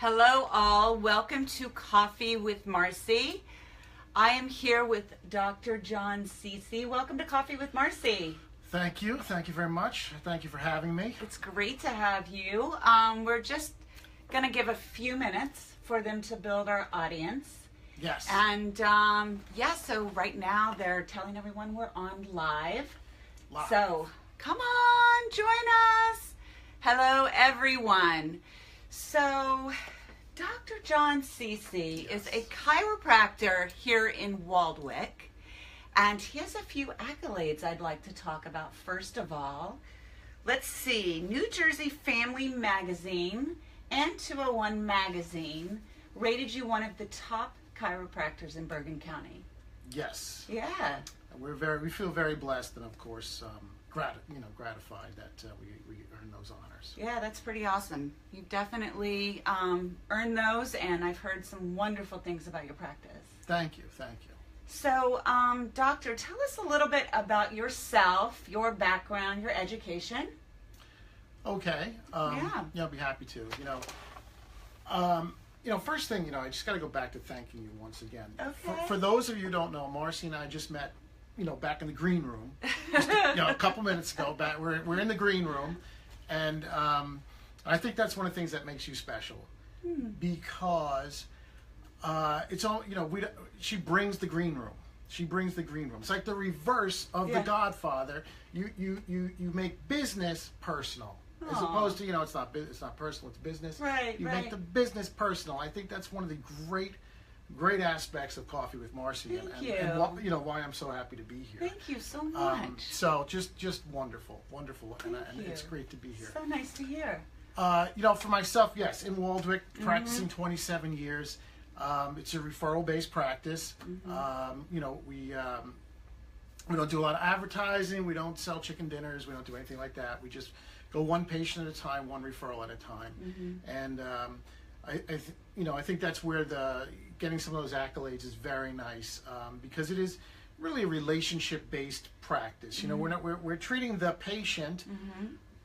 Hello all, welcome to Coffee with Marci. I am here with Dr. John Cece. Welcome to Coffee with Marci. Thank you very much. Thank you for having me. It's great to have you. We're just going to give a few minutes for them to build our audience. Yes. And so right now they're telling everyone we're on live. So come on, join us. Hello everyone. So Dr. John Cece is a chiropractor here in Waldwick, and he has a few accolades I'd like to talk about. First of all, let's see, New Jersey Family Magazine and 201 Magazine rated you one of the top chiropractors in Bergen County. Yes. Yeah. We feel very blessed, and of course, gratified that we earn those honors. Yeah, that's pretty awesome. You've definitely earned those, and I've heard some wonderful things about your practice. Thank you. So, Doctor, tell us a little bit about yourself, your background, your education. Okay. Yeah, I'll be happy to. First thing, I just got to go back to thanking you once again. Okay. For those of you who don't know, Marci and I just met, back in the green room, just, a couple minutes ago. We're in the green room, and I think that's one of the things that makes you special, because it's all, she brings the green room. She brings the green room. It's like the reverse of The Godfather. You make business personal. As opposed to, it's not personal, it's business. Right, You make the business personal. I think that's one of the great aspects of Coffee with Marci. Thank and why I'm so happy to be here. Thank you so much. So just wonderful. And it's great to be here. So nice to hear. For myself, yes, in Waldwick, practicing 27 years. It's a referral-based practice. We don't do a lot of advertising. We don't sell chicken dinners. We don't do anything like that. We just go one patient at a time, one referral at a time. And I think that's where getting some of those accolades is very nice, because it is really a relationship-based practice. We're treating the patient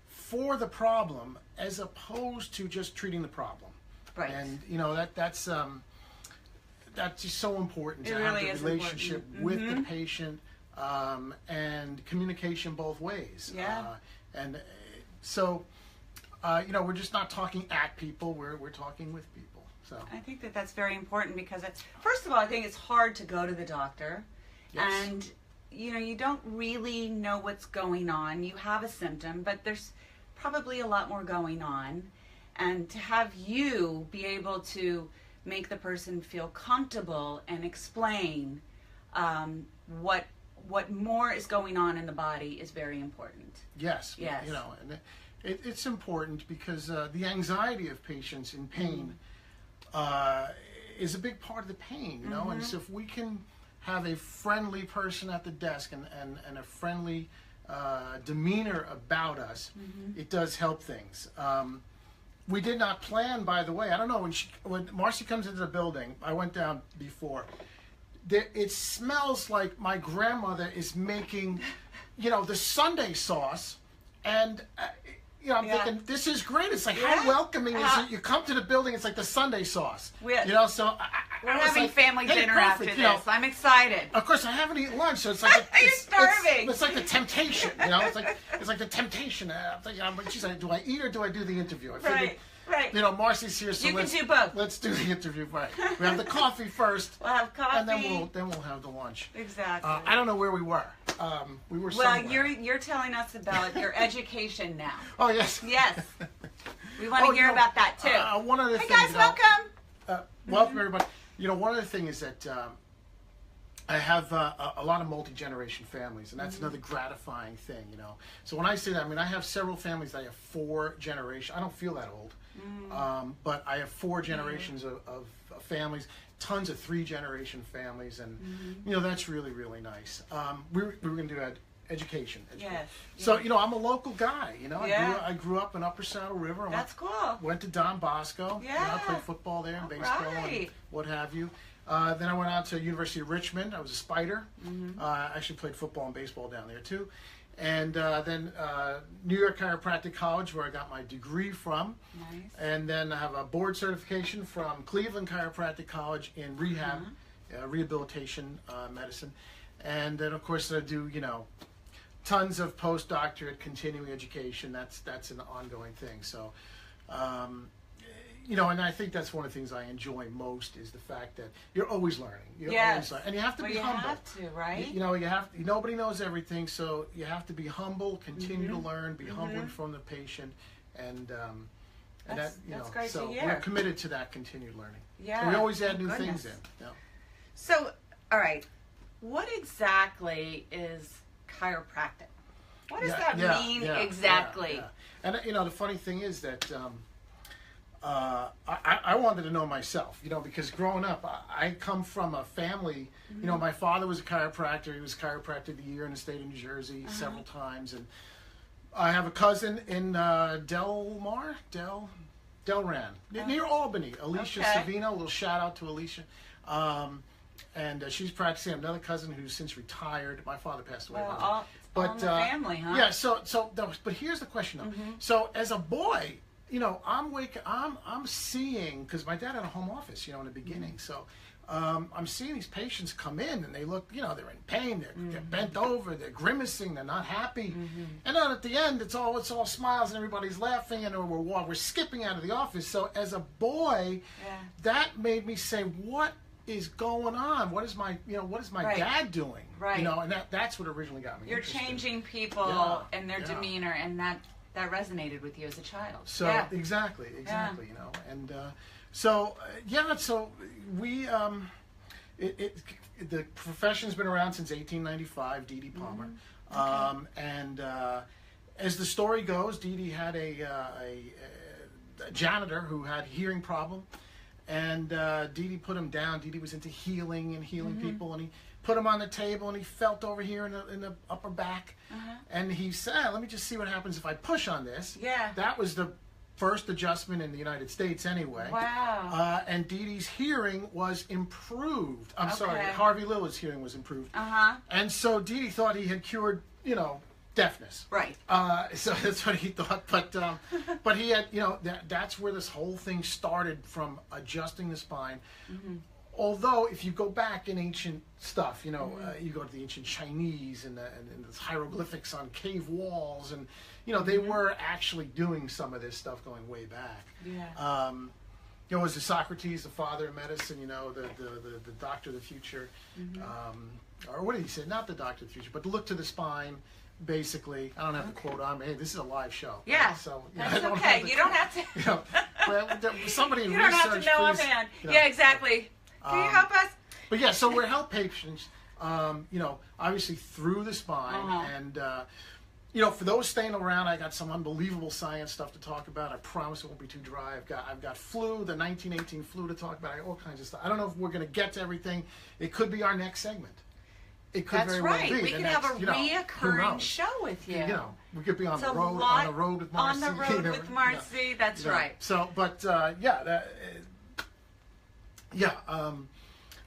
for the problem as opposed to just treating the problem. Right. And that's just so important to have the relationship with the patient, and communication both ways. Yeah. So we're just not talking at people. We're talking with people. So I think that's very important, because first of all, I think it's hard to go to the doctor, and you don't really know what's going on. You have a symptom, but there's probably a lot more going on, and to have you be able to make the person feel comfortable and explain what more is going on in the body is very important. Yes. And it's important because the anxiety of patients in pain is a big part of the pain, and so if we can have a friendly person at the desk and a friendly demeanor about us, it does help things. We did not plan, by the way. I don't know, when Marci comes into the building, I went down before, it smells like my grandmother is making, the Sunday sauce, and I'm thinking, this is great. It's like, how welcoming is it? You come to the building, it's like the Sunday sauce. We're having family dinner after this. I'm excited. Of course, I haven't eaten lunch, so it's like you're starving. It's like the temptation, It's like the temptation. She's like, do I eat or do I do the interview? I figured, Right. Marci's here, so can do both. Let's do the interview. Right. We have the coffee first. We'll have coffee, and then we'll have the lunch. Exactly. I don't know where we were. We were somewhere. Well, you're telling us about your education now. Oh yes. Yes. We want to hear about that too. One other thing. Hey guys, welcome. Welcome everybody. One other thing is that I have a lot of multi-generation families, and that's another gratifying thing. So when I say that, I have several families that I have 4 generations. I don't feel that old. But I have 4 generations of families, tons of 3-generation families, and that's really, really nice. We were going to do education. Yes. So I'm a local guy. I grew up in Upper Saddle River. That's cool. Went to Don Bosco. Yeah. I played football there and baseball and what have you. Then I went out to University of Richmond. I was a Spider. I actually played football and baseball down there too. And then New York Chiropractic College, where I got my degree from. Nice. And then I have a board certification from Cleveland Chiropractic College in rehab, rehabilitation medicine. And then, of course, I do, you know, tons of postdoctorate continuing education. That's an ongoing thing. So, you know, and I think that's one of the things I enjoy most is the fact that you're always learning. You're always learning. And you have to be humble. You have to, right? You know, nobody knows everything, so you have to be humble, continue to learn, be humble from the patient, and that, you know, great so to hear. we're committed to that continued learning. Yeah. So we always add new things in. Yeah. So, all right, what exactly is chiropractic? What does that mean exactly? Yeah. And you know, the funny thing is that I wanted to know myself, you know, because growing up, I come from a family, you know, my father was a chiropractor. He was chiropractor of the year in the state of New Jersey several times. And I have a cousin in Delran, near Albany, Alicia Savino. A little shout out to Alicia. And she's practicing. Another cousin who's since retired. My father passed away. Well, all in the family, huh? Yeah. But here's the question, though. So as a boy, you know, I'm seeing, because my dad had a home office, you know, in the beginning. So I'm seeing these patients come in and they look, you know, they're in pain, they're bent over, they're grimacing, they're not happy. And then at the end, it's all smiles and everybody's laughing, and we're skipping out of the office. So as a boy, that made me say, what is going on? What is my dad doing? Right. You know, and that's what originally got me interested. You're changing people and their demeanor, and that resonated with you as a child. So exactly, you know, and so we the profession's been around since 1895. Dee Dee Palmer, and as the story goes, Dee Dee had a janitor who had a hearing problem. And Dee Dee put him down. Dee Dee was into healing and healing people, and he put him on the table, and he felt over here in the upper back, and he said, "Let me just see what happens if I push on this." Yeah. That was the first adjustment in the United States, anyway. Wow. And Dee Dee's hearing was improved. I'm sorry, Harvey Lillard's hearing was improved. And so Dee Dee thought he had cured, you know, deafness. Right. So that's what he thought, but he had, you know, that's where this whole thing started, from adjusting the spine. Although if you go back in ancient stuff, you know, you go to the ancient Chinese and the hieroglyphics on cave walls, and you know, they were actually doing some of this stuff going way back. Yeah. You know, was it Socrates, the father of medicine? You know, the doctor of the future, or what did he say? Not the doctor of the future, but to look to the spine. Basically, I don't have the quote on me. Hey, this is a live show. Yeah, right? So that's okay. You don't have to. You know, well, somebody in you don't research, have to know please, offhand. you know, Yeah, exactly. Can you help us? But yeah, so we're help patients. You know, obviously through the spine, and you know, for those staying around, I got some unbelievable science stuff to talk about. I promise it won't be too dry. I've got flu, the 1918 flu to talk about. I got all kinds of stuff. I don't know if we're going to get to everything. It could be our next segment. It could That's very right. well be. We could have a reoccurring show with you. You know, we could be on the road with Marci. On the road with Marci. That's right. So, but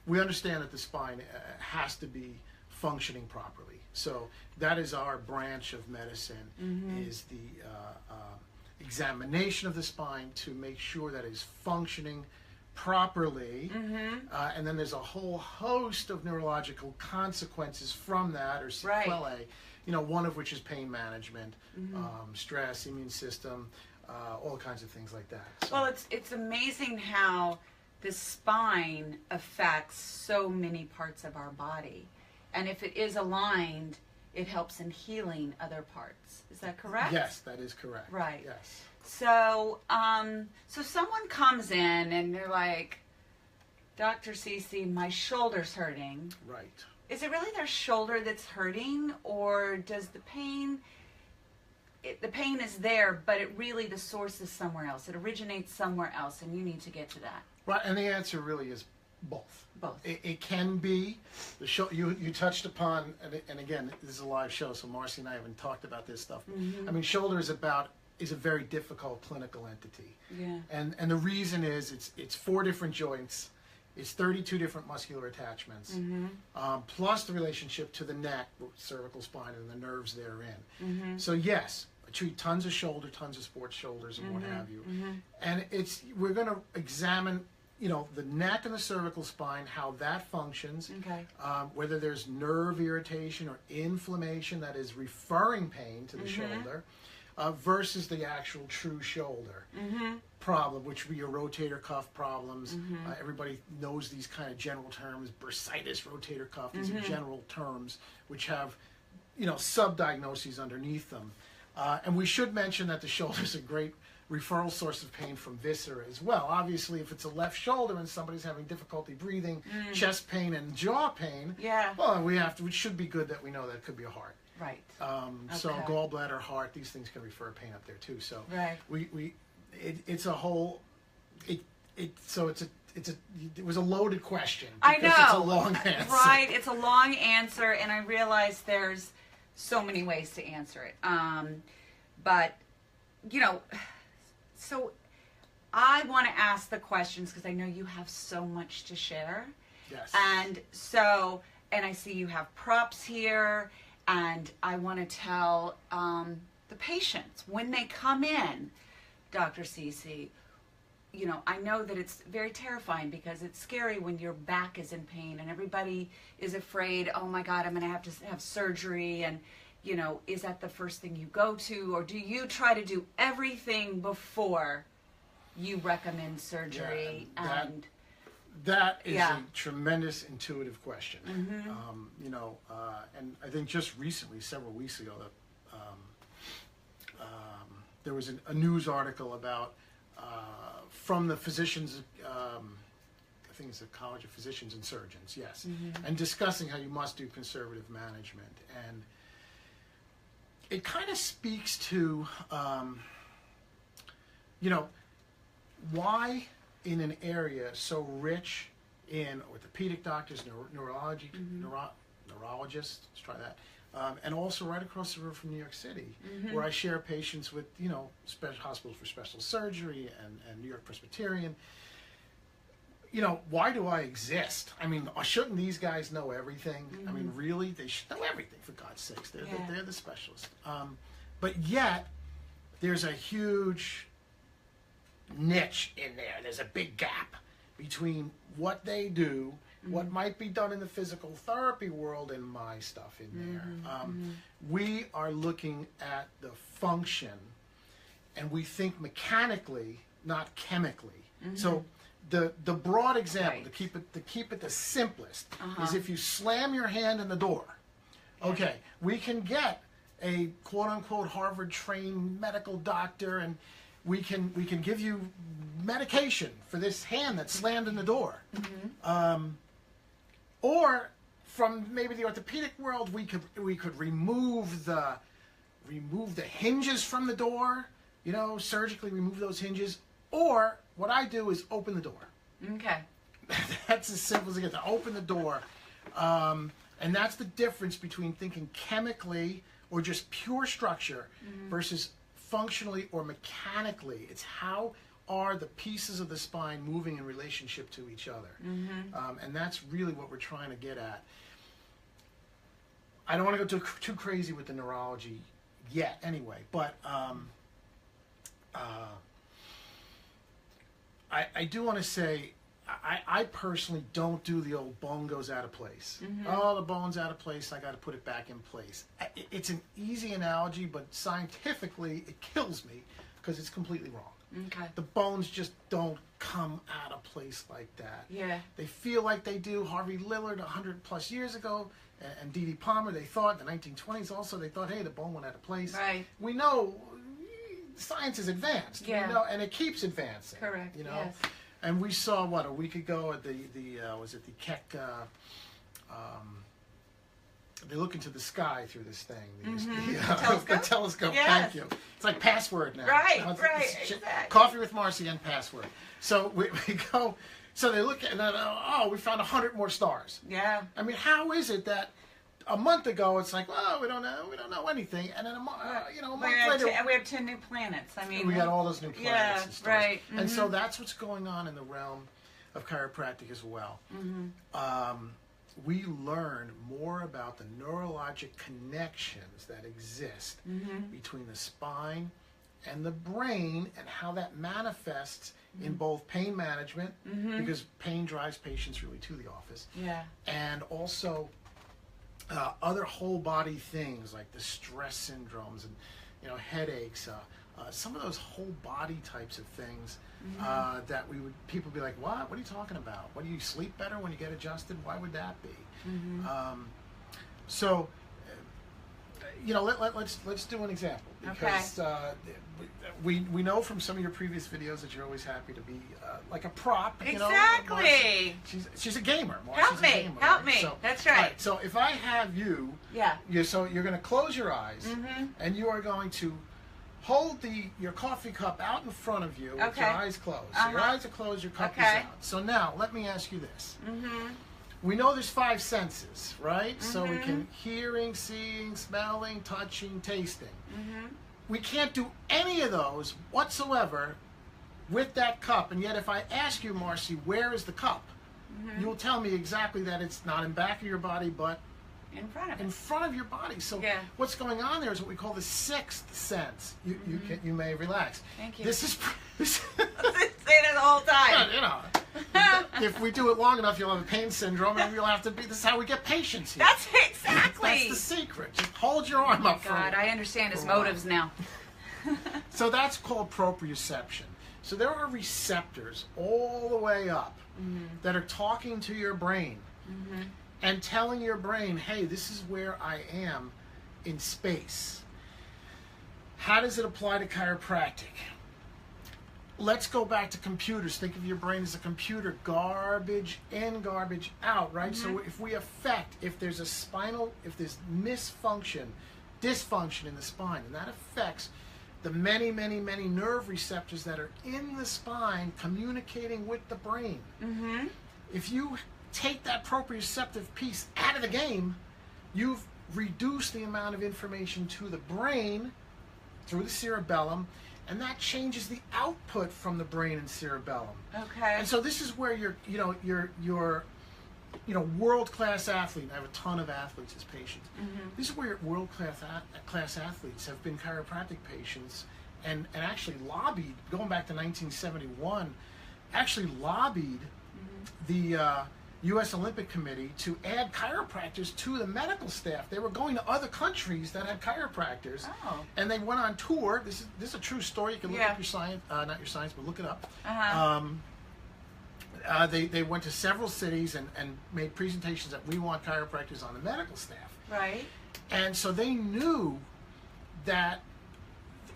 we understand that the spine has to be functioning properly. So that is our branch of medicine, is the examination of the spine to make sure that it's functioning properly, and then there's a whole host of neurological consequences from that, or sequelae, you know, one of which is pain management, stress, immune system, all kinds of things like that. So, well, it's amazing how the spine affects so many parts of our body, and if it is aligned, it helps in healing other parts. Is that correct? Yes, that is correct. Right. Yes. So, so someone comes in and they're like, Dr. Cece, my shoulder's hurting. Right. Is it really their shoulder that's hurting, or does the pain is there, but the source is somewhere else. It originates somewhere else, and you need to get to that. Right, and the answer really is both. Both. It can be the show you touched upon, and again, this is a live show, so Marci and I haven't talked about this stuff. I mean, shoulder is a very difficult clinical entity. Yeah. And the reason is it's 4 different joints is 32 different muscular attachments, plus the relationship to the neck, cervical spine, and the nerves therein. So yes, I treat tons of shoulder, tons of sports shoulders, and what have you. And we're going to examine, you know, the neck and the cervical spine, how that functions, whether there's nerve irritation or inflammation that is referring pain to the shoulder, versus the actual true shoulder problem, which would be your rotator cuff problems. Everybody knows these kind of general terms: bursitis, rotator cuff. These are general terms which have, you know, sub-diagnoses underneath them. And we should mention that the shoulder is a great referral source of pain from viscera as well. Obviously, if it's a left shoulder and somebody's having difficulty breathing, chest pain and jaw pain, well, it should be good that we know that it could be a heart. Right. So gallbladder, heart, these things can refer pain up there too. So it's a whole. It was a loaded question. I know. It's a long answer. Right. It's a long answer, and I realize there's so many ways to answer it. But you know, so I want to ask the questions because I know you have so much to share. Yes. And so, and I see you have props here. And I want to tell the patients when they come in, Dr. Cece, you know, I know that it's very terrifying because it's scary when your back is in pain and everybody is afraid, oh my God, I'm going to have surgery. And, you know, is that the first thing you go to? Or do you try to do everything before you recommend surgery? That is a tremendous intuitive question. You know, and I think just recently, several weeks ago, there was a news article about, from the physicians, I think it's the College of Physicians and Surgeons, yes, and discussing how you must do conservative management. And it kind of speaks to, you know, why in an area so rich in orthopedic doctors, neurologists, let's try that, and also right across the river from New York City, where I share patients with, you know, hospitals for special surgery and New York Presbyterian. You know, why do I exist? I mean, shouldn't these guys know everything? I mean, really? They should know everything, for God's sakes. They're the specialists. But yet, there's a huge niche in there. There's a big gap between what they do, what might be done in the physical therapy world, and my stuff in there. We are looking at the function, and we think mechanically, not chemically. So the broad example, to keep it the simplest, is if you slam your hand in the door. Okay, we can get a quote unquote Harvard trained medical doctor, and we can give you medication for this hand that slammed in the door. Or from maybe the orthopedic world, we could remove the hinges from the door, you know, surgically remove those hinges. Or what I do is open the door. Okay. That's as simple as it gets. To open the door. And that's the difference between thinking chemically or just pure structure versus functionally or mechanically. It's how are the pieces of the spine moving in relationship to each other. And that's really what we're trying to get at. I don't want to go too crazy with the neurology yet anyway, but I do want to say I personally don't do the old bone goes out of place. Oh, the bone's out of place, I got to put it back in place. It's an easy analogy, but scientifically it kills me because it's completely wrong. Okay. The bones just don't come out of place like that. Yeah. They feel like they do. Harvey Lillard 100 plus years ago and D.D. Palmer, they thought in the 1920s also, they thought, hey, the bone went out of place. Right. We know science is advanced. Yeah. We know, and it keeps advancing. Correct. You know? Yes. And we saw, what, a week ago at was it the Keck, they look into the sky through this thing. The telescope. Yes. Thank you. It's like password now. Right, exactly. Coffee with Marci and password. So we go, so they look at, and oh, we found 100 more stars. Yeah. I mean, how is it that a month ago it's like, oh, we don't know anything, and then a month later, we have 10 new planets. I mean, we got all those new planets and stars. Right. And so that's what's going on in the realm of chiropractic as well. We learn more about the neurologic connections that exist between the spine and the brain, and how that manifests in both pain management, because pain drives patients really to the office, and also other whole body things like the stress syndromes and, you know, headaches, some of those whole body types of things that people would be like, what are you talking about? What, do you sleep better when you get adjusted? Why would that be? So, you know, let's do an example, because we know from some of your previous videos that you're always happy to be like a prop. You know, Marci, she's a gamer. Marci's help me. So, that's right. So if I have you, so you're going to close your eyes, and you are going to hold your coffee cup out in front of you with your eyes closed. So your eyes are closed, your cup is out. So now, let me ask you this. We know there's 5 senses, right? So we can hearing, seeing, smelling, touching, tasting. We can't do any of those whatsoever with that cup. And yet if I ask you, Marci, where is the cup? You will tell me exactly that it's not in back of your body, but in front of your body. So what's going on there is what we call the 6th sense. You may relax. Thank you. This is say that the whole time. You know, if we do it long enough, you'll have a pain syndrome, and we'll have to be. This is how we get patients here. That's exactly. That's the secret. Just hold your arm up. God, I understand his motives now. So that's called proprioception. So there are receptors all the way up that are talking to your brain. And telling your brain, hey, this is where I am in space. How does it apply to chiropractic? Let's go back to computers. Think of your brain as a computer. Garbage in, garbage out, right? So if there's dysfunction in the spine, and that affects the many, many, many nerve receptors that are in the spine communicating with the brain. If you take that proprioceptive piece out of the game, you've reduced the amount of information to the brain through the cerebellum, and that changes the output from the brain and cerebellum. And so this is where your world-class athlete. I have a ton of athletes as patients. This is where your world-class athletes have been chiropractic patients, and actually lobbied, going back to 1971, actually lobbied the U.S. Olympic Committee to add chiropractors to the medical staff. They were going to other countries that had chiropractors, and they went on tour. This is a true story. You can look up your science, not your science, but look it up. They went to several cities and made presentations that we want chiropractors on the medical staff. Right. And so they knew that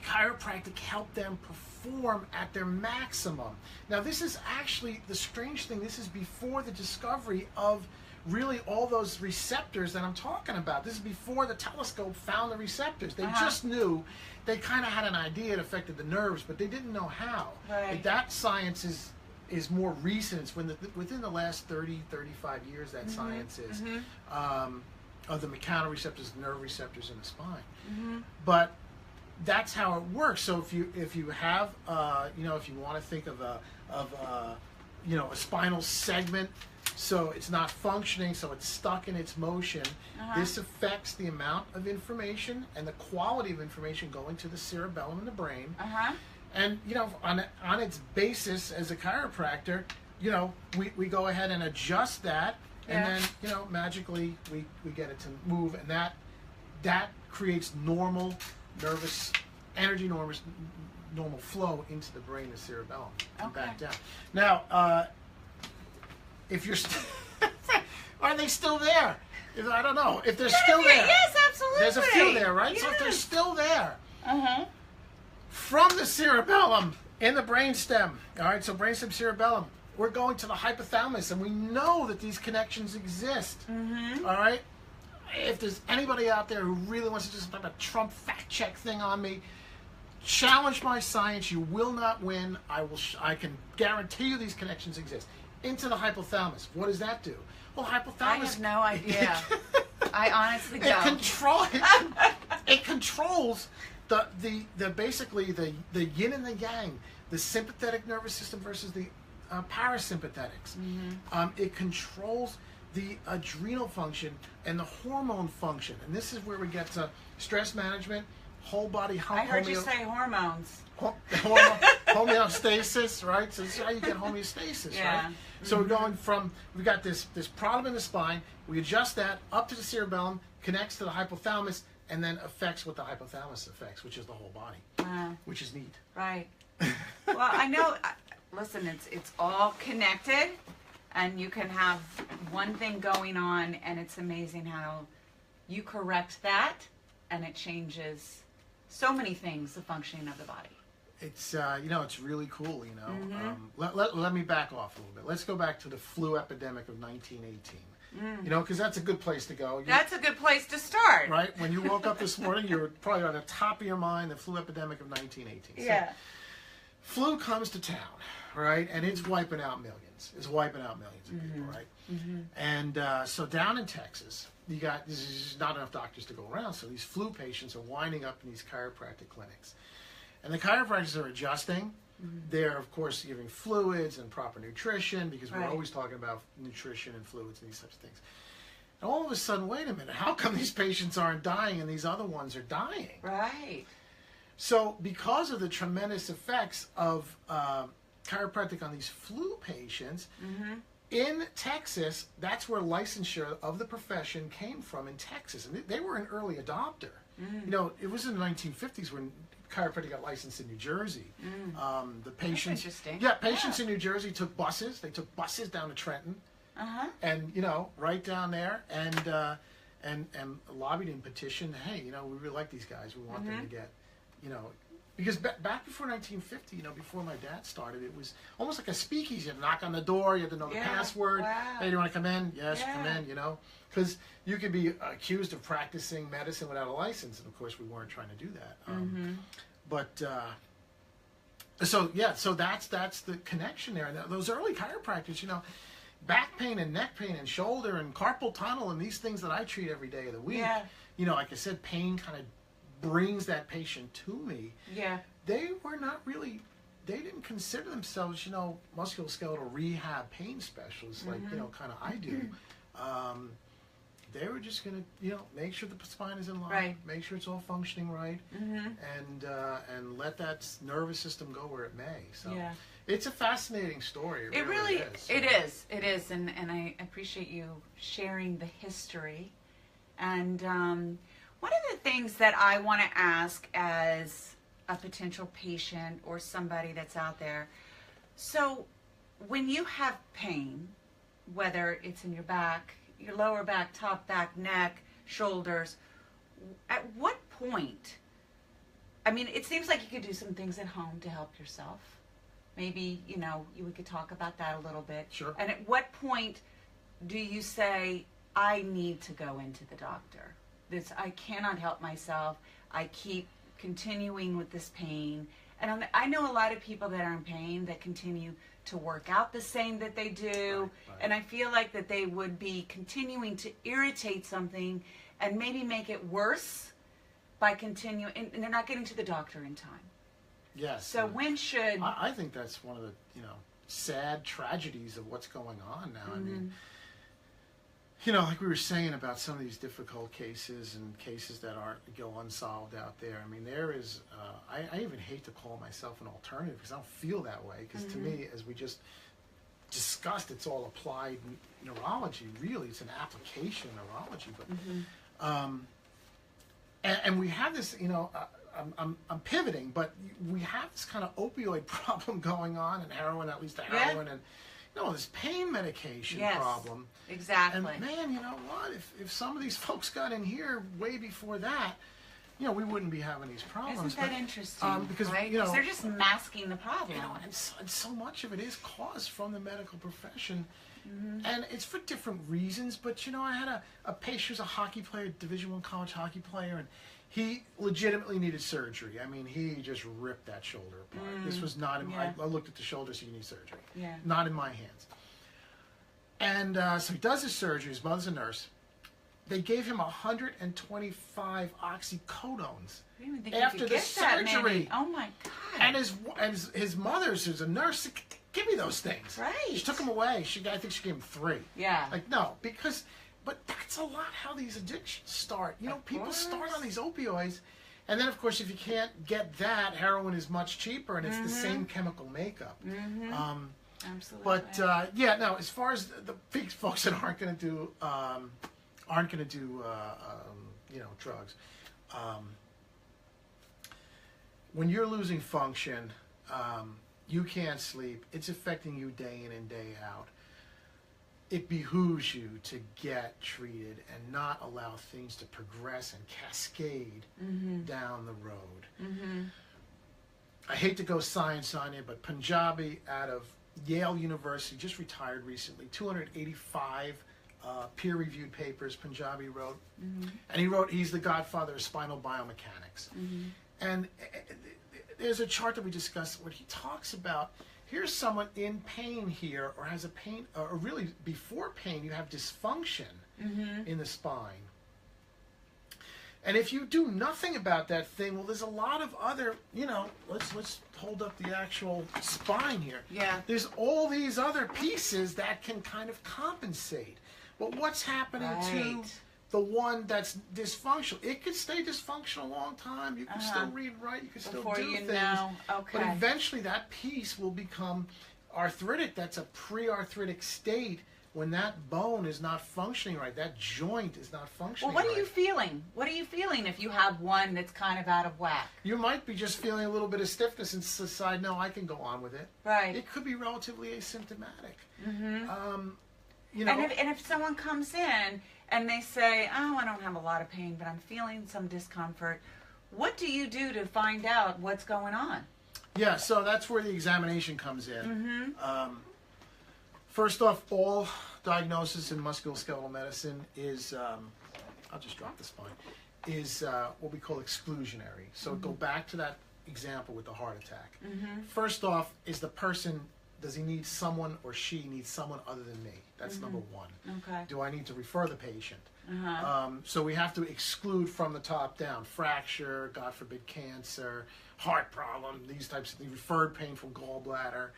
chiropractic helped them perform at their maximum. Now this is actually the strange thing. This is before the discovery of really all those receptors that I'm talking about. This is before the telescope found the receptors. They just knew. They kind of had an idea it affected the nerves, but they didn't know how. Right. That science is more recent. It's within the last 30, 35 years that science is of the mechanoreceptors, the nerve receptors in the spine. But that's how it works. So if you have if you want to think of a spinal segment, so it's not functioning, so it's stuck in its motion, this affects the amount of information and the quality of information going to the cerebellum in the brain. And on its basis as a chiropractor, we go ahead and adjust that, and then magically we get it to move, and that creates normal nervous energy, normal flow into the brain and cerebellum and back down. Now, if you're are they still there? I don't know. If they're still there. Yes, absolutely. There's a few there, right? Yes. So if they're still there, from the cerebellum in the brainstem, all right, so brainstem, cerebellum, we're going to the hypothalamus, and we know that these connections exist, all right? If there's anybody out there who really wants to just have a Trump fact check thing on me, challenge my science. You will not win. I can guarantee you these connections exist. Into the hypothalamus. What does that do? Well, hypothalamus. I have no idea. I honestly don't. It controls the basically the yin and the yang, the sympathetic nervous system versus the parasympathetics. It controls the adrenal function and the hormone function. And this is where we get to stress management, whole body I heard you say hormones. Homeostasis, right? So this is how you get homeostasis, right? So we're going from, we've got this problem in the spine, we adjust that up to the cerebellum, connects to the hypothalamus, and then affects what the hypothalamus affects, which is the whole body, which is neat. Right. Well, I know, listen, it's all connected, and you can have one thing going on, and it's amazing how you correct that, and it changes so many things, the functioning of the body. It's, it's really cool, Let me back off a little bit. Let's go back to the flu epidemic of 1918. Because that's a good place to go. That's a good place to start. Right? When you woke up this morning, you were probably on the top of your mind, the flu epidemic of 1918. Yeah. So, flu comes to town, right? And it's wiping out millions. It's wiping out millions of people, right? And so down in Texas, there's not enough doctors to go around, so these flu patients are winding up in these chiropractic clinics. And the chiropractors are adjusting. They're, of course, giving fluids and proper nutrition, because we're always talking about nutrition and fluids and these types of things. And all of a sudden, wait a minute, how come these patients aren't dying and these other ones are dying? Right. So because of the tremendous effects of chiropractic on these flu patients, in Texas, that's where licensure of the profession came from, in Texas. And they were an early adopter. It was in the 1950s when chiropractic got licensed in New Jersey. The patients, patients in New Jersey took buses. They took buses down to Trenton, and right down there, and lobbied and petitioned. Hey, we really like these guys. We want them to get, because back before 1950, before my dad started, it was almost like a speakeasy. You had to knock on the door. You had to know the password. Hey, do you want to come in? Yes, come in. Because you could be accused of practicing medicine without a license, and of course we weren't trying to do that. But so that's the connection there. And those early chiropractors, back pain and neck pain and shoulder and carpal tunnel and these things that I treat every day of the week. Like I said, pain kind of brings that patient to me. They were not really. They didn't consider themselves, musculoskeletal rehab pain specialists like kind of I do. They were just going to, make sure the spine is in line, make sure it's all functioning right, and let that nervous system go where it may. So it's a fascinating story. It really is. It is, and I appreciate you sharing the history. And one of the things that I want to ask as a potential patient or somebody that's out there, so when you have pain, whether it's in your back, your lower back, top back, neck, shoulders, at what point, it seems like you could do some things at home to help yourself. Maybe, we could talk about that a little bit. Sure. And at what point do you say, I need to go into the doctor? I cannot help myself. I keep continuing with this pain. And I know a lot of people that are in pain that continue to work out the same that they do. And I feel like that they would be continuing to irritate something and maybe make it worse by continuing, and they're not getting to the doctor in time. Yes. So when should... I think that's one of the, sad tragedies of what's going on now. Like we were saying about some of these difficult cases and cases that go unsolved out there. There is, I even hate to call myself an alternative because I don't feel that way. Because to me, as we just discussed, it's all applied neurology. Really, it's an application of neurology. But and we have this, I'm pivoting, but we have this kind of opioid problem going on, and heroin, at least the heroin, and this pain medication problem. Exactly. And man, you know what? If some of these folks got in here way before that, we wouldn't be having these problems. Isn't that interesting? Because they're just masking the problem. And so much of it is caused from the medical profession, and it's for different reasons. But I had a patient who's a hockey player, Division I college hockey player, and he legitimately needed surgery. He just ripped that shoulder apart. This was not in my... I looked at the shoulder, so you need surgery. Not in my hands. And so he does his surgery. His mother's a nurse. They gave him 125 oxycodones after the surgery. Oh my God. And his mother, who's a nurse, give me those things. Right. She took them away. I think she gave him 3. Yeah. Like, no, but that's a lot how these addictions start. You know, people start on these opioids, and then, of course, if you can't get that, heroin is much cheaper, and it's the same chemical makeup. Absolutely. But yeah, now as far as the big folks that aren't going to do you know, drugs, when you're losing function, you can't sleep. It's affecting you day in and day out. It behooves you to get treated and not allow things to progress and cascade down the road. I hate to go science on you, but Punjabi out of Yale University, just retired recently, 285 peer-reviewed papers Punjabi wrote. And he's the godfather of spinal biomechanics. And there's a chart that we discussed where he talks about, here's someone in pain here, or has a pain, or really before pain, you have dysfunction in the spine. And if you do nothing about that thing, well, there's a lot of other, you know, let's hold up the actual spine here. Yeah. There's all these other pieces that can kind of compensate. But what's happening to the one that's dysfunctional? It could stay dysfunctional a long time. You can still read and write. You can still do things. But eventually that piece will become arthritic. That's a pre-arthritic state when that bone is not functioning right. That joint is not functioning right. Well, what are you feeling? What are you feeling if you have one that's kind of out of whack? You might be just feeling a little bit of stiffness and decide, no, I can go on with it. Right. It could be relatively asymptomatic. You know, and if someone comes in and they say, oh, I don't have a lot of pain, but I'm feeling some discomfort, what do you do to find out what's going on? Yeah, so that's where the examination comes in. First off, all diagnosis in musculoskeletal medicine is, I'll just drop the spine, is what we call exclusionary. So go back to that example with the heart attack. First off, is the person, does he need someone or she needs someone other than me? That's number one. Okay. Do I need to refer the patient? So we have to exclude from the top down. Fracture, God forbid cancer, heart problem, these types of things, referred pain from gallbladder.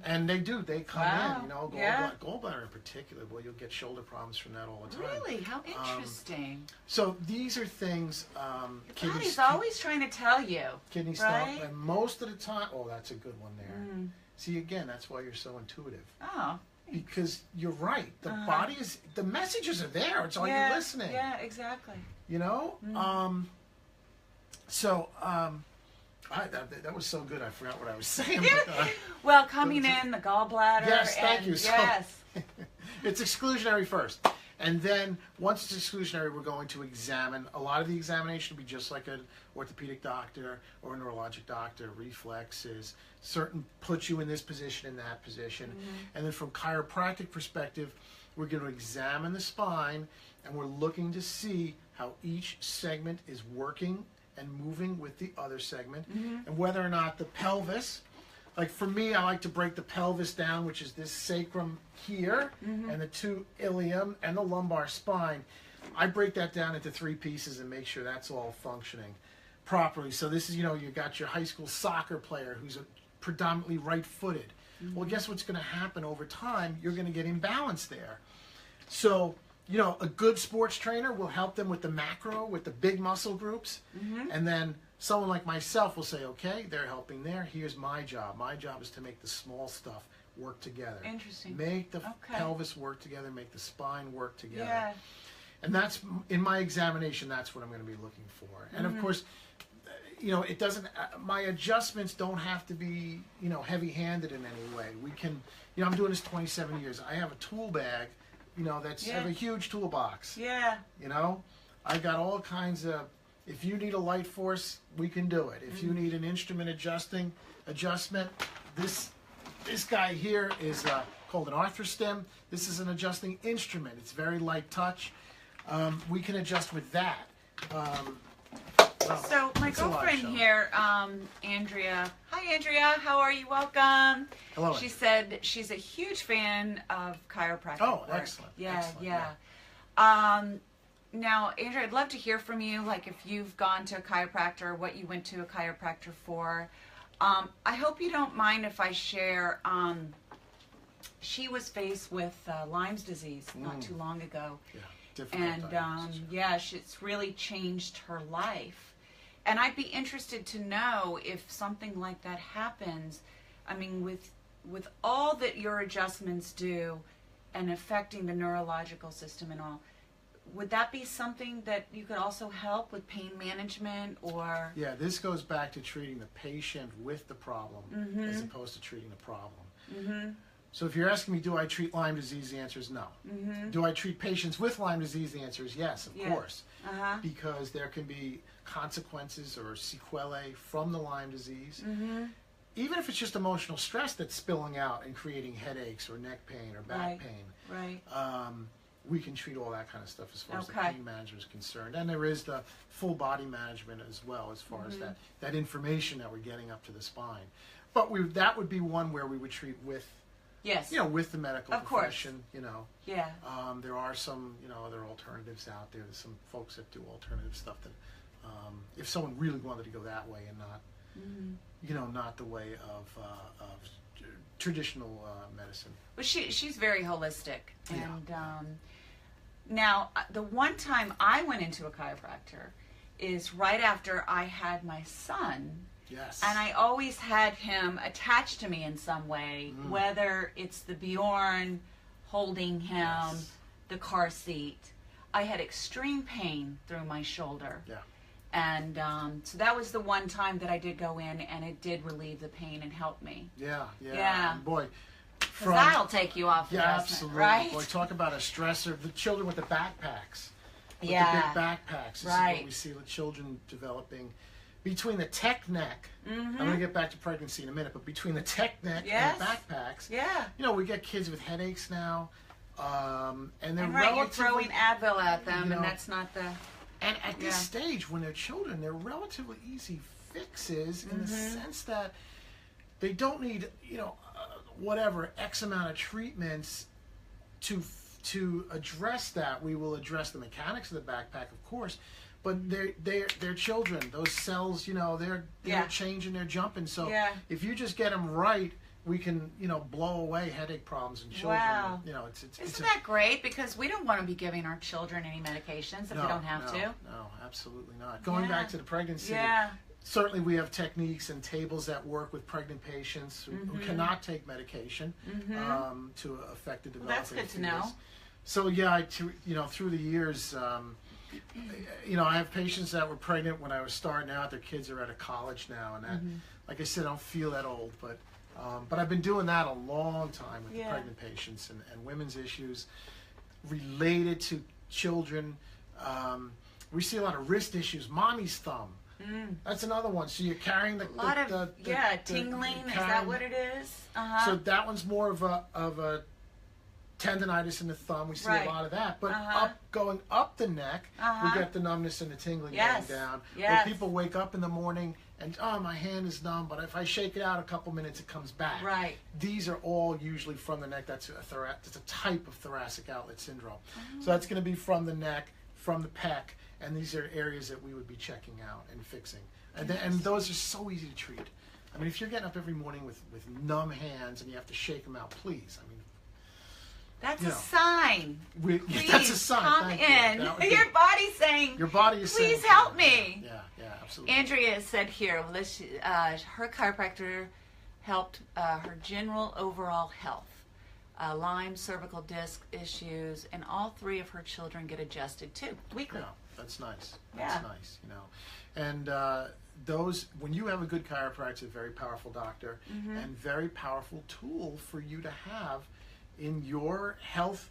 And they come in, you know, gallbladder in particular. Boy, you'll get shoulder problems from that all the time. Really? How interesting. So these are things, Body's always trying to tell you. Kidney stuff, and most of the time, oh, that's a good one there. See, again, that's why you're so intuitive. Oh. Because you're right. The body is, the messages are there. It's all you're listening. Yeah, exactly. You know? That was so good, I forgot what I was saying. But, well, coming in, the gallbladder. Yes, thank you. Yes. So, it's exclusionary first. And then, once it's exclusionary, we're going to examine. A lot of the examination will be just like an orthopedic doctor or a neurologic doctor, reflexes, put you in this position, in that position. And then from chiropractic perspective, we're going to examine the spine, and we're looking to see how each segment is working and moving with the other segment, and whether or not the pelvis, like for me, I like to break the pelvis down, which is this sacrum here, and the 2 ilium and the lumbar spine. I break that down into 3 pieces and make sure that's all functioning properly. So this is, you know, you got your high school soccer player who's predominantly right-footed. Well, guess what's going to happen over time? You're going to get imbalance there. So, you know, a good sports trainer will help them with the macro, with the big muscle groups, and then someone like myself will say, okay, they're helping there. Here's my job. My job is to make the small stuff work together. Interesting. Make the pelvis work together, make the spine work together. Yeah. And that's, in my examination, that's what I'm going to be looking for. And of course, you know, it doesn't, my adjustments don't have to be, you know, heavy-handed in any way. We can, you know, I'm doing this 27 years. I have a tool bag, you know, I have a huge toolbox. Yeah. You know, I got all kinds of, if you need a light force, we can do it. If you need an instrument adjustment, this guy here is called an arthrostim. This is an adjusting instrument. It's very light touch. We can adjust with that. So my girlfriend here, Andrea. Hi, Andrea. How are you? Welcome. Hello. She said she's a huge fan of chiropractic. Oh, work. excellent. Yeah, excellent. yeah. Now, Andrea, I'd love to hear from you, like if you've gone to a chiropractor, what you went to a chiropractor for. I hope you don't mind if I share. She was faced with Lyme's disease not too long ago. Yeah, difficult And diagnosis. it's really changed her life. And I'd be interested to know if something like that happens. I mean, with all that your adjustments do and affecting the neurological system and all, would that be something that you could also help with pain management or? Yeah, this goes back to treating the patient with the problem as opposed to treating the problem. So if you're asking me, do I treat Lyme disease, the answer is no. Do I treat patients with Lyme disease, the answer is yes, of course. Because there can be consequences or sequelae from the Lyme disease. Even if it's just emotional stress that's spilling out and creating headaches or neck pain or back pain. We can treat all that kind of stuff as far as the pain management is concerned. And there is the full body management as well, as far as that information that we're getting up to the spine. But that would be one where we would treat with, with the medical profession, there are some, other alternatives out there. There's some folks that do alternative stuff that, if someone really wanted to go that way and not, not the way of traditional medicine. Well, she's very holistic. And now, the one time I went into a chiropractor is right after I had my son. Yes. And I always had him attached to me in some way, whether it's the Bjorn holding him, the car seat. I had extreme pain through my shoulder. Yeah. And so that was the one time that I did go in, and it did relieve the pain and help me. Yeah. Yeah. Boy. Because that'll take you off the absolutely. Right? Boy, talk about a stressor. The children with the backpacks. With the big backpacks. This is what we see with children developing. Between the tech neck, I'm going to get back to pregnancy in a minute, but between the tech neck and the backpacks, we get kids with headaches now, and they're you're throwing Advil at them, and that's not the... And at this stage, when they're children, they're relatively easy fixes in the sense that they don't need, whatever X amount of treatments to address that. We will address the mechanics of the backpack, of course, but they're children. Those cells, they're changing, they're jumping. So if you just get them right, we can, blow away headache problems in children. Wow. Isn't that great? Because we don't want to be giving our children any medications if we don't have to. No, absolutely not. Going back to the pregnancy, certainly we have techniques and tables that work with pregnant patients who cannot take medication to affect the development. Well, that's good to know. So through the years, I have patients that were pregnant when I was starting out. Their kids are out of college now, and that, like I said, I don't feel that old, but I've been doing that a long time with the pregnant patients and women's issues related to children. We see a lot of wrist issues, mommy's thumb. That's another one. So you're carrying the tingling. Is that what it is? So that one's more of a tendonitis in the thumb. We see a lot of that. But going up the neck, we get the numbness and the tingling going down. Where people wake up in the morning and, my hand is numb, but if I shake it out a couple minutes, it comes back. Right. These are all usually from the neck. That's a type of thoracic outlet syndrome. So that's going to be from the neck, from the pec, and these are areas that we would be checking out and fixing. And those are so easy to treat. I mean, if you're getting up every morning with numb hands and you have to shake them out, please. I mean, that's a sign. Please, that's a sign. Come in. Your body's saying, your body is saying, please help me. Yeah, absolutely. Andrea said here, her chiropractor helped her general overall health. Lyme, cervical disc issues, and all 3 of her children get adjusted too, weekly. Yeah, that's nice. That's nice, And those, when you have a good chiropractor, it's a very powerful doctor and very powerful tool for you to have in your health,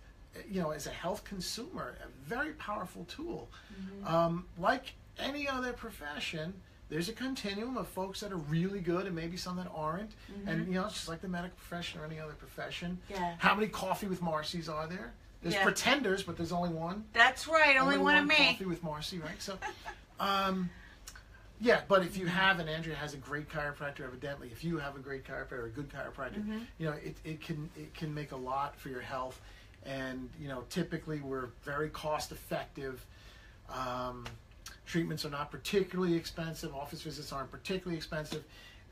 as a health consumer, a very powerful tool. Like any other profession, there's a continuum of folks that are really good and maybe some that aren't. And, it's just like the medical profession or any other profession. Yeah. How many coffee with Marcis are there? There's pretenders, but there's only one. That's right, only one of me. Coffee with Marci, right? So, but if you have, and Andrea has a great chiropractor, evidently, if you have a great chiropractor, a good chiropractor, it can make a lot for your health. And, typically we're very cost effective. Treatments are not particularly expensive. Office visits aren't particularly expensive.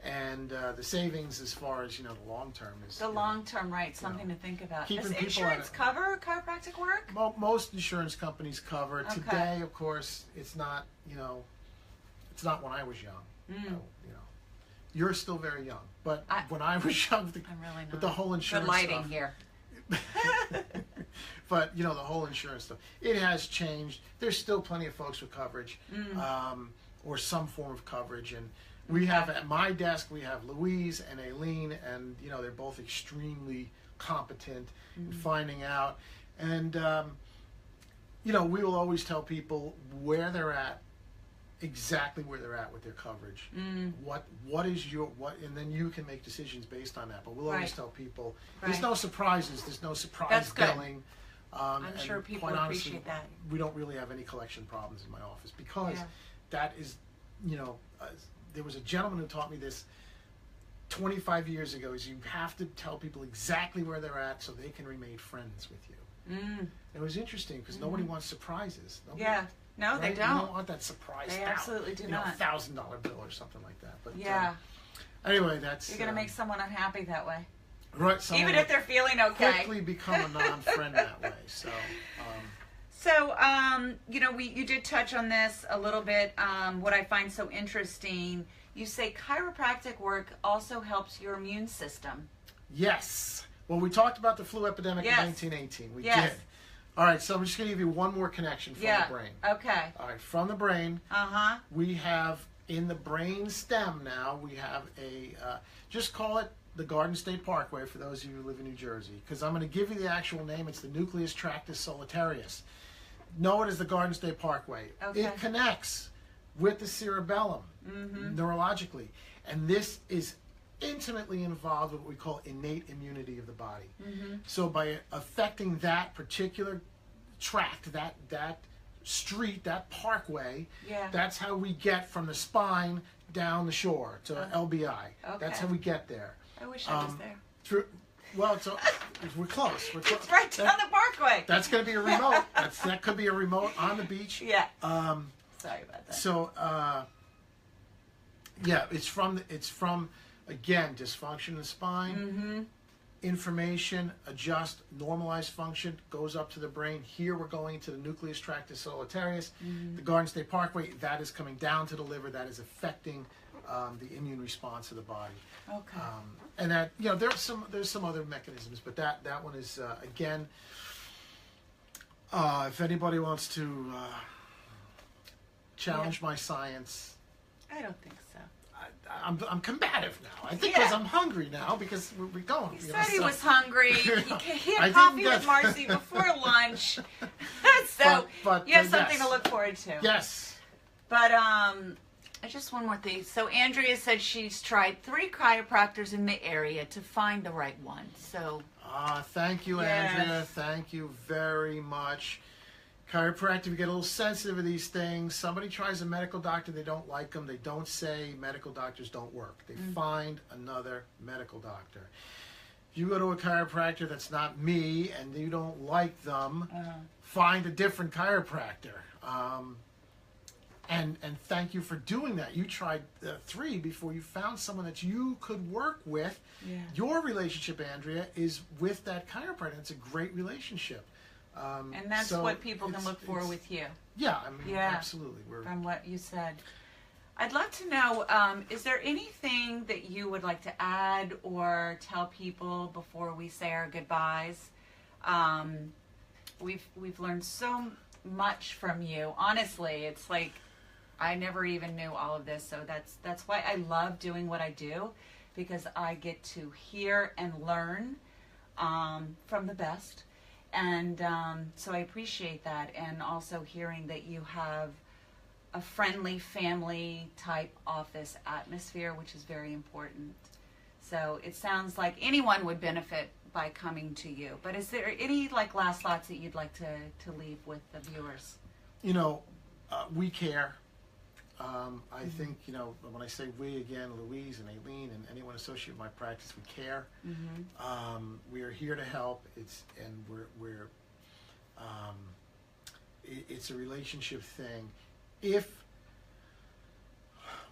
And the savings, as far as the long term, is the long term, right? Something to think about. Keeping Does people insurance cover chiropractic work? Most insurance companies cover. Okay. Today, of course, it's not. It's not when I was young. You're still very young, but when I was young, I'm really not. with the whole insurance Good lighting stuff, here. but the whole insurance stuff, it has changed. There's still plenty of folks with coverage, or some form of coverage, and we have at my desk we have Louise and Aileen, and they're both extremely competent in finding out, and we will always tell people where they're at, exactly where they're at with their coverage. What is your and then you can make decisions based on that. But we'll always tell people there's no surprises. There's no surprise billing. I'm sure people quite honestly, appreciate that. We don't really have any collection problems in my office because that is, there was a gentleman who taught me this 25 years ago. Is you have to tell people exactly where they're at so they can remain friends with you. It was interesting because nobody wants surprises. Nobody, no, right? they don't. You don't want that surprise. They absolutely do not. $1,000 bill or something like that. But anyway, that's you're gonna make someone unhappy that way. Right. Even if they're feeling okay. Quickly become a non-friend that way. So. You did touch on this a little bit. What I find so interesting, you say chiropractic work also helps your immune system. Yes. Well, we talked about the flu epidemic in 1918. We did. All right, so I'm just going to give you one more connection from the brain. Okay. All right, from the brain, we have in the brain stem now, we have a, just call it the Garden State Parkway for those of you who live in New Jersey, because I'm going to give you the actual name. It's the nucleus tractus solitarius. Know it as the Garden State Parkway. Okay. It connects with the cerebellum neurologically, and this is intimately involved with what we call innate immunity of the body. So by affecting that particular tract, that street, that parkway, that's how we get from the spine down the shore to LBI. That's how we get there. I wish I was there. Well, we're close. We're close. It's right down the parkway. That's going to be a remote. That could be a remote on the beach. Yeah. Sorry about that. So, it's from again, dysfunction in the spine, information, adjust, normalize function, goes up to the brain. Here we're going to the nucleus tractus solitarius, the Garden State Parkway. That is coming down to the liver. That is affecting the immune response of the body. Okay. And that there's some other mechanisms, but that one is again. If anybody wants to challenge my science, I don't think so. I'm combative now. I think because I'm hungry now because we're going. He said he was hungry. He had coffee with Marci before lunch. So but you have something to look forward to. Yes. But just one more thing. So Andrea said she's tried 3 chiropractors in the area to find the right one. So. Thank you, Andrea. Thank you very much. Chiropractic, we get a little sensitive to these things. Somebody tries a medical doctor, they don't like them. They don't say medical doctors don't work. They find another medical doctor. If you go to a chiropractor that's not me and you don't like them, find a different chiropractor. And thank you for doing that. You tried 3 before you found someone that you could work with. Yeah. Your relationship, Andrea, is with that chiropractor. It's a great relationship. And that's what people can look for with you. Yeah, I mean, absolutely. From what you said. I'd love to know, is there anything that you would like to add or tell people before we say our goodbyes? We've learned so much from you. Honestly, it's like I never even knew all of this. So that's why I love doing what I do, because I get to hear and learn from the best. And so I appreciate that, and also hearing that you have a friendly family type office atmosphere, which is very important. So it sounds like anyone would benefit by coming to you. But is there any last thoughts that you'd like to leave with the viewers? We care. I think, when I say we, again, Louise and Aileen and anyone associated with my practice, we care. We are here to help. It's a relationship thing. If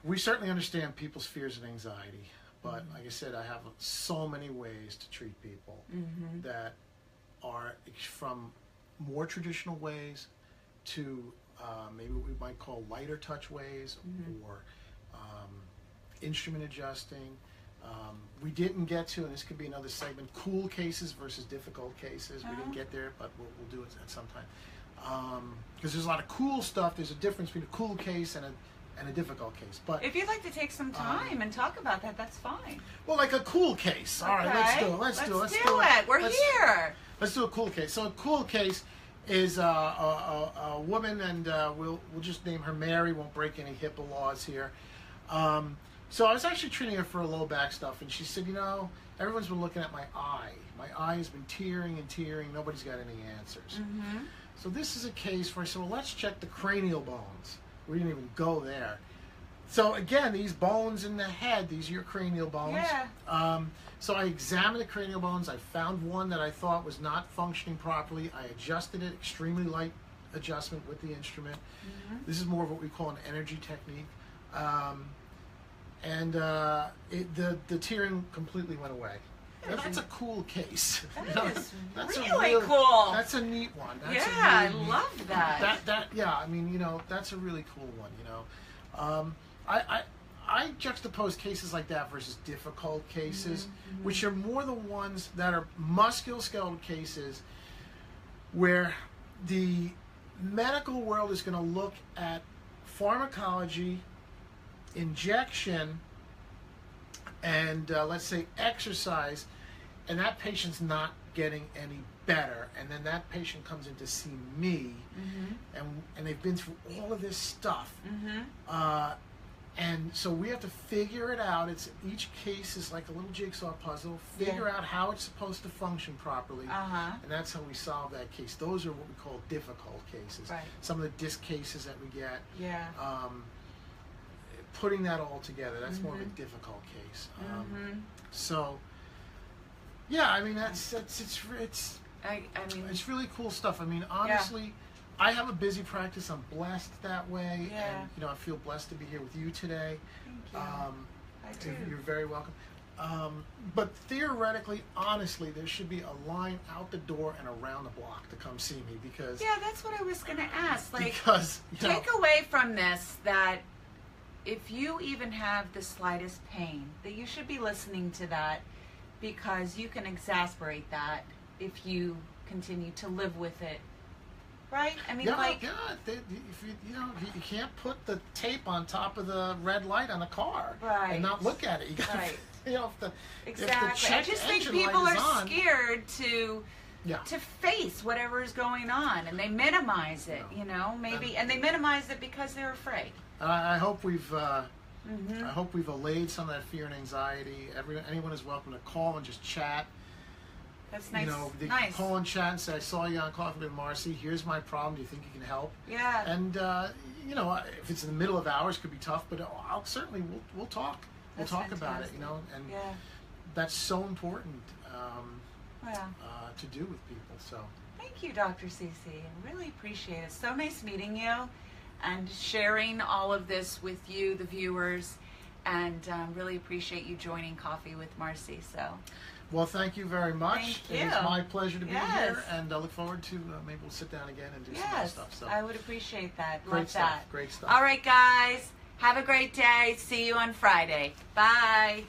we certainly understand people's fears and anxiety, but like I said, I have so many ways to treat people that are from more traditional ways to maybe what we might call lighter touch ways, or instrument adjusting. We didn't get to, and this could be another segment, cool cases versus difficult cases. We didn't get there, but we'll do it at some time. Because there's a lot of cool stuff. There's a difference between a cool case and a difficult case. But if you'd like to take some time and talk about that, that's fine. Well, like a cool case. All right, let's do it. Let's do it. We're here. Let's do a cool case. So a cool case is a woman, and we'll just name her Mary. Won't break any HIPAA laws here. So I was actually treating her for a low back stuff, and she said, everyone's been looking at my eye. My eye has been tearing and tearing. Nobody's got any answers. So this is a case where I said, well, let's check the cranial bones. We didn't even go there. So again, these bones in the head, these are your cranial bones. Yeah. So I examined the cranial bones. I found one that I thought was not functioning properly. I adjusted it, extremely light adjustment with the instrument. This is more of what we call an energy technique. And the tearing completely went away. That's a cool case. That's really cool. That's a neat one. That's I love that. That's a really cool one. I juxtapose cases like that versus difficult cases, which are more the ones that are musculoskeletal cases where the medical world is going to look at pharmacology, injection, and let's say exercise, and that patient's not getting any better, and then that patient comes in to see me, and they've been through all of this stuff, and so we have to figure it out. Each case is like a little jigsaw puzzle. Figure out how it's supposed to function properly, and that's how we solve that case. Those are what we call difficult cases. Some of the disc cases that we get. Putting that all together, that's more of a difficult case. So, yeah, it's really cool stuff. I mean, honestly, I have a busy practice. I'm blessed that way, and I feel blessed to be here with you today. Thank you. I do. You're very welcome. But theoretically, honestly, there should be a line out the door and around the block to come see me, because that's what I was going to ask. Because take away from this that if you even have the slightest pain, that you should be listening to that, because you can exasperate that if you continue to live with it. Right? I mean, if you can't put the tape on top of the red light on the car and not look at it. You got exactly. I just think people are scared to face whatever is going on, and they minimize it. And they minimize it because they're afraid. I hope we've allayed some of that fear and anxiety. Anyone is welcome to call and just chat. That's nice. They can call and chat and say, I saw you on Coffee with Marci. Here's my problem. Do you think you can help? Yeah. And, if it's in the middle of hours, it could be tough, but we'll talk. We'll talk about it, and that's so important to do with people. So thank you, Dr. Cece. I really appreciate it. So nice meeting you and sharing all of this with you, the viewers, and really appreciate you joining Coffee with Marci. Well, thank you very much. Thank you. It is my pleasure to be here, and I look forward to maybe we'll sit down again and do some more stuff. So I would appreciate that. Great stuff. Great stuff. All right, guys. Have a great day. See you on Friday. Bye.